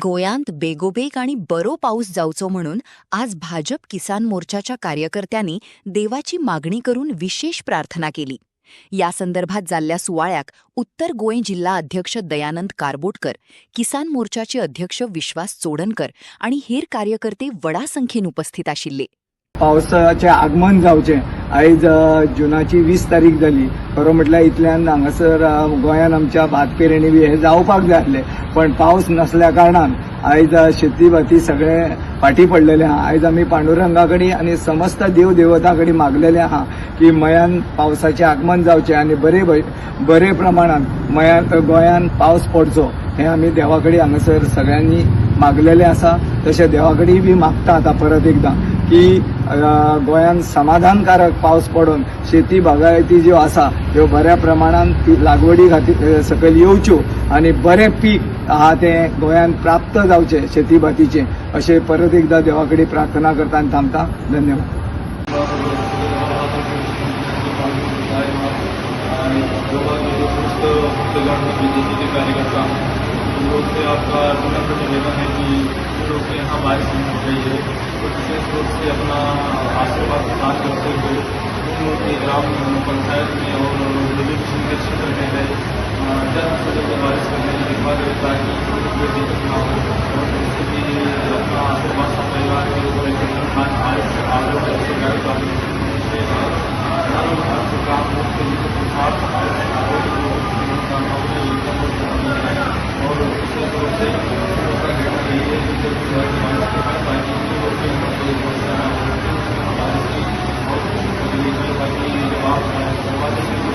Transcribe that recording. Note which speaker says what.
Speaker 1: गोंयांत बेगोबेग आणि बरो पाऊस जावचो म्हणून आज भाजप किसान मोर्चाच्या कार्यकर्त्यांनी देवाची मागणी करून विशेष प्रार्थना केली. या संदर्भात जाल्ल्या सुवाळ्याक उत्तर गोंय जिल्हा अध्यक्ष दयानंद कारबोटकर, किसान मोर्चाचे अध्यक्ष विश्वास चोडणकर आणि हेर कार्यकर्ते व्हडा संख्येन उपस्थित आशिल्ले.
Speaker 2: पावसाचें आगमन जावचें. आयज जुनाची 20 तारीख जाली. खरो म्हटल्यार इतल्यान हांगासर गोंयान आमच्या भात पेरणी बी हे जावपाक जाय आसलें, पण पावस नसल्या कारणान आयज शेती भाती सगळे फाटी पडलेले आहा. आयज आमी पांडुरंगा कडेन आनी समस्त देव देवता कडेन मागलेले आहा की मयान पावसाचें आगमन जावचें आनी बरे प्रमाणान गोंयान पावस पडचो. हें आमी देवा कडेन हांगासर सगळ्यांनी मागलेलें आसा. तशें देवा कडेन बी मागता आतां परत एकदां की गोंयान समाधानकारक पावस पडून शेती बागायती ज्यो आसा ह्यो बऱ्या प्रमाणान लागवडी खातीर सकयल येवच्यो आनी बरें पीक आहा तें गोंयान प्राप्त जावचें शेती भातीचें, अशें परत एकदां देवा कडेन प्रार्थना करता आनी थांबता. धन्यवाद.
Speaker 3: आपका निवेदन है कि लोग के यहाँ बारिश नहीं हो रही है, तो विशेष रूप से अपना आशीर्वाद प्रदान करते हुए उनके ग्राम पंचायत में और विभिन्न क्षेत्र क्षेत्र में है जल्द से जल्द बारिश करने की कृपा करें ताकि कोई दिक्कत न हो और इसके लिए अपना आशीर्वाद सब परिवार के ऊपर आज बारिश से आगे से गाड़ी का काम के लिए और विशेष रूप से जब आप